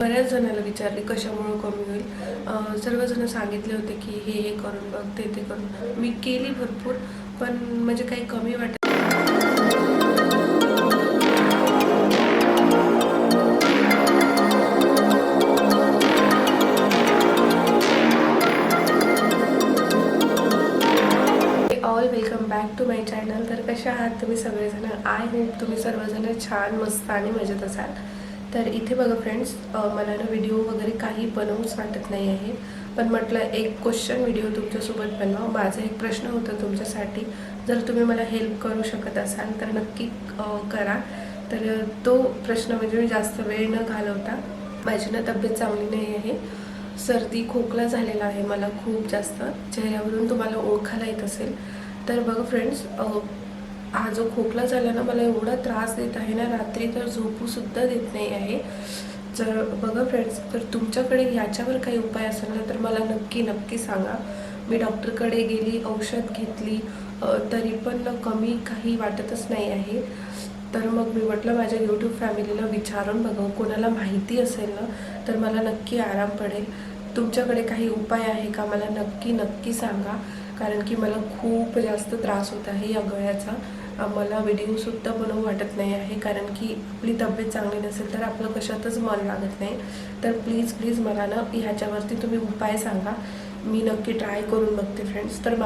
बऱ्याच जणांना विचारले कशामुळे कमी होईल. सर्वजण सांगितले होते की हे करून बघ, ते करून. मी केली भरपूर, पण म्हणजे काही कमी वाटत. All welcome back to my channel. तर कशा आहात तुम्ही सगळेजण? आय होप तुम्ही सर्वजण छान मस्त आणि मजेत असाल. तर इथे बघा फ्रेंड्स, मला ना व्हिडिओ वगैरे काही बनवूच वाटत नाही आहे, पण म्हटलं एक क्वेश्चन व्हिडिओ तुमच्यासोबत बनवा. माझा एक प्रश्न होता तुमच्यासाठी. जर तुम्ही मला हेल्प करू शकत असाल तर नक्की करा. तर तो प्रश्न म्हणजे मी जास्त वेळ न घालवता, माझी ना तब्येत चांगली नाही आहे, सर्दी खोकला झालेला आहे मला खूप जास्त. चेहऱ्यावरून तुम्हाला ओळखायला येत असेल. तर बघा फ्रेंड्स, हा जो खोकला झाला ना, मला एवढा त्रास देत आहे ना, रात्री तर झोपूसुद्धा देत नाही आहे. जर बघा फ्रेंड्स, जर तुमच्याकडे याच्यावर काही उपाय असेल ना तर मला नक्की सांगा. मी डॉक्टरकडे गेली, औषध घेतली, तरी पण कमी काही वाटतच नाही आहे. तर मग मी म्हटलं माझ्या यूट्यूब फॅमिलीला विचारून बघावं, कोणाला माहिती असेल ना तर मला नक्की आराम पडेल. तुमच्याकडे काही उपाय आहे का, मला नक्की सांगा. कारण की मला खूप जास्त त्रास होत आहे या गळ्याचा. मला व्हिडिओसुद्धा बनवू वाटत नाही आहे, कारण की आपली तब्येत चांगली नसेल तर आपलं कशातच मन लागत नाही. तर प्लीज मला ना ह्याच्यावरती तुम्ही उपाय सांगा. मी नक्की ट्राय करून बघते फ्रेंड्स. तर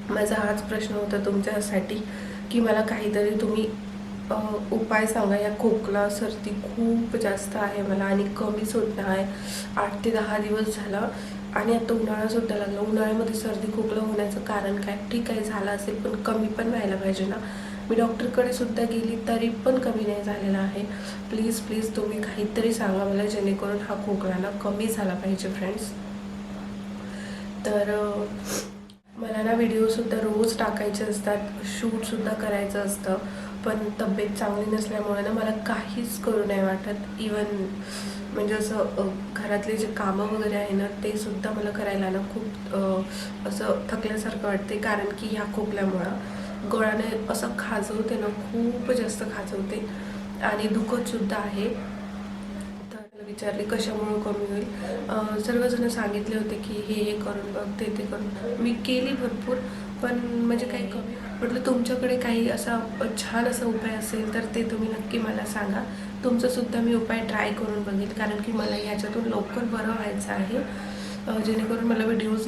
माझा हाच प्रश्न होता तुमच्यासाठी की मला काहीतरी तुम्ही उपाय सांगा. या खोकला सर्दी खूप जास्त आहे मला आणि कमीच होत नाही. 8 ते 10 दिवस झाला आणि आता उन्हाळासुद्धा लागला. उन्हाळ्यामध्ये सर्दी खोकला होण्याचं कारण काय? ठीक आहे, झालं असेल, पण कमी पण व्हायला पाहिजे ना. मी डॉक्टरकडे सुद्धा गेली तरी पण कमी नाही झालेला आहे. प्लीज तुम्ही काहीतरी सांगा मला, जेणेकरून हा खोकला ना कमी झाला पाहिजे फ्रेंड्स. तर मला ना व्हिडिओसुद्धा रोज टाकायचे असतात, शूटसुद्धा करायचं असतं, पण तब्येत चांगली नसल्यामुळे ना मला काहीच करू नाही वाटत. इवन म्हणजे असं घरातले जे कामं वगैरे आहे ना ते सुद्धा मला करायला ना खूप असं थकल्यासारखं वाटते, कारण की ह्या खोकल्यामुळं गळ्याने असं खाजवते ना, खूप जास्त खाजवते आणि दुखतसुद्धा आहे. विचारले कशामुळे कमी होईल. सर्वजण सांगितले होते की हे करून बघ, ते करून. मी केली भरपूर, पण म्हणजे काही कमी. म्हटलं तुमच्याकडे काही असा छान असा उपाय असेल तर ते तुम्ही नक्की मला सांगा. तुमचासुद्धा मी उपाय ट्राय करून बघेल, कारण की मला ह्याच्यातून लवकर बरं व्हायचं आहे, जेणेकरून मला व्हिडिओज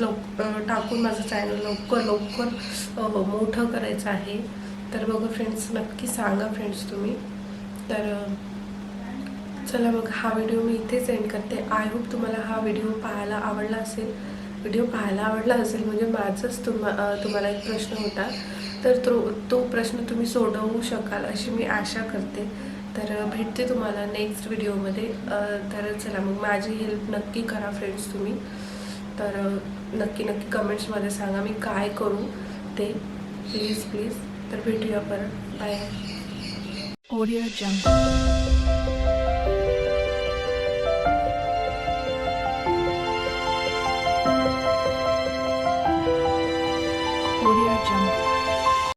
टाकून माझं चॅनल लवकर मोठं करायचं आहे. तर बघा फ्रेंड्स, नक्की सांगा फ्रेंड्स तुम्ही. तर चला मग हा व्हिडिओ मी इथेच एंड करते. आय होप तुम्हाला हा व्हिडिओ पाहायला आवडला असेल. म्हणजे माझंच तुम्हाला एक प्रश्न होता, तर तो प्रश्न तुम्ही सोडवू शकाल अशी मी आशा करते. तर भेटते तुम्हाला नेक्स्ट व्हिडिओमध्ये. तर चला मग माझी हेल्प नक्की करा फ्रेंड्स तुम्ही. तर नक्की कमेंट्समध्ये सांगा मी काय करू ते, प्लीज. तर भेटूया परत. बाय. Audio Jungle.